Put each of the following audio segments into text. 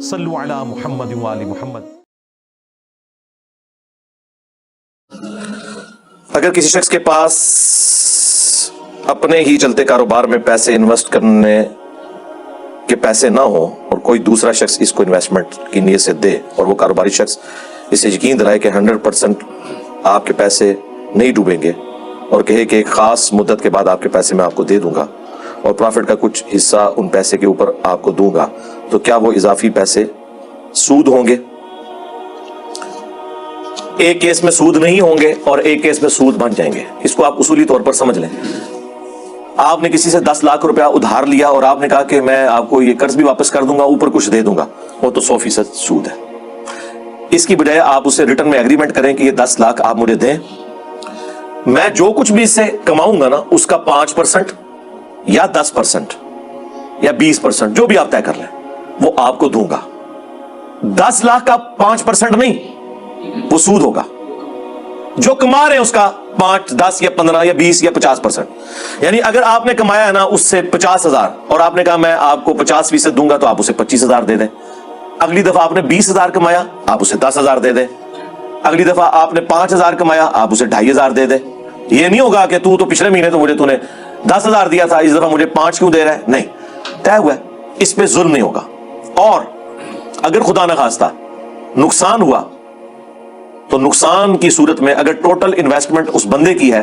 صلو علی محمد و آل محمد۔ اگر کسی شخص کے پاس اپنے ہی چلتے کاروبار میں پیسے انویسٹ کرنے کے پیسے نہ ہوں اور کوئی دوسرا شخص اس کو انویسٹمنٹ کی نیت سے دے اور وہ کاروباری شخص اسے یقین دلائے کہ 100% آپ کے پیسے نہیں ڈوبیں گے اور کہے کہ ایک خاص مدت کے بعد آپ کے پیسے میں آپ کو دے دوں گا اور پروفٹ کا کچھ حصہ ان پیسے کے اوپر آپ کو دوں گا، تو کیا وہ اضافی پیسے سود ہوں گے؟ ایک کیس میں سود نہیں ہوں گے اور ایک کیس میں سود بن جائیں گے۔ اس کو آپ اصولی طور پر سمجھ لیں۔ آپ نے کسی سے 10 لاکھ روپیہ ادھار لیا اور آپ نے کہا کہ میں آپ کو یہ قرض بھی واپس کر دوں گا، اوپر کچھ دے دوں گا، وہ تو 100% سود ہے۔ اس کی بجائے آپ اسے ریٹرن میں ایگریمنٹ کریں کہ یہ 10 لاکھ آپ مجھے دیں، میں جو کچھ بھی اس سے کماؤں گا نا اس کا 5% یا 10% یا 20% جو بھی آپ طے کر لیں وہ آپ کو دوں گا۔ 10 لاکھ کا 5% نہیں، وہ سود ہوگا۔ جو کما رہے ہیں اس کا 5، 10 یا 15 یا 20 یا 50%۔ یعنی اگر آپ نے کمایا ہے نا اس سے 50,000 اور آپ نے کہا میں آپ کو 50% دوں گا تو آپ اسے 25,000 دے دیں۔ اگلی دفعہ آپ نے 20,000 کمایا آپ اسے 10,000 دے دیں۔ اگلی دفعہ آپ نے 5,000 کمایا آپ اسے 2,500 دے دیں۔ یہ نہیں ہوگا کہ تو پچھلے مہینے تو نے 10,000 دیا تھا، اس دفعہ مجھے 5 کیوں دے رہا ہے؟ نہیں، طے ہوا ہے، اس پہ ظلم نہیں ہوگا۔ اور اگر خدا نخواستہ نقصان ہوا تو نقصان کی صورت میں اگر ٹوٹل انویسٹمنٹ اس بندے کی ہے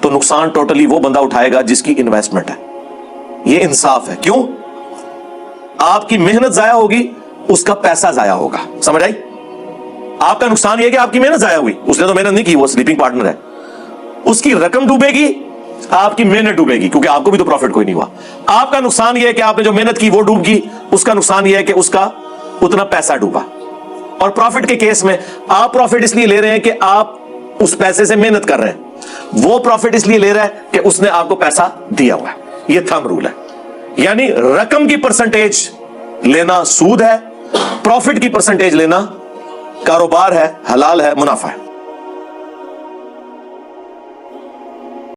تو نقصان ٹوٹلی وہ بندہ اٹھائے گا جس کی انویسٹمنٹ ہے۔ یہ انصاف ہے۔ کیوں؟ آپ کی محنت ضائع ہوگی، اس کا پیسہ ضائع ہوگا۔ سمجھ آئی؟ آپ کا نقصان یہ کہ آپ کی محنت ضائع ہوئی، اس نے تو محنت نہیں کی، وہ سلیپنگ پارٹنر ہے۔ اس کی رقم ڈوبے گی، آپ کی محنت ڈوبے گی، کیونکہ آپ کو بھی تو پروفٹ کوئی نہیں ہوا۔ آپ کا نقصان یہ ہے کہ آپ نے جو محنت کی وہ ڈوب گئی، اس کا نقصان یہ ہے کہ اس کا اتنا پیسہ ڈوبا۔ اور پروفٹ کے کیس میں آپ پروفٹ اس لیے لے رہے ہیں کہ آپ اس پیسے سے محنت کر رہے ہیں، وہ پروفٹ اس لیے لے رہا ہے کہ اس نے آپ کو پیسہ دیا ہوا ہے۔ یہ تھم رول ہے۔ یعنی رقم کی پرسنٹیج لینا سود ہے، پروفٹ کی پرسنٹیج لینا کاروبار ہے، حلال ہے، منافع ہے۔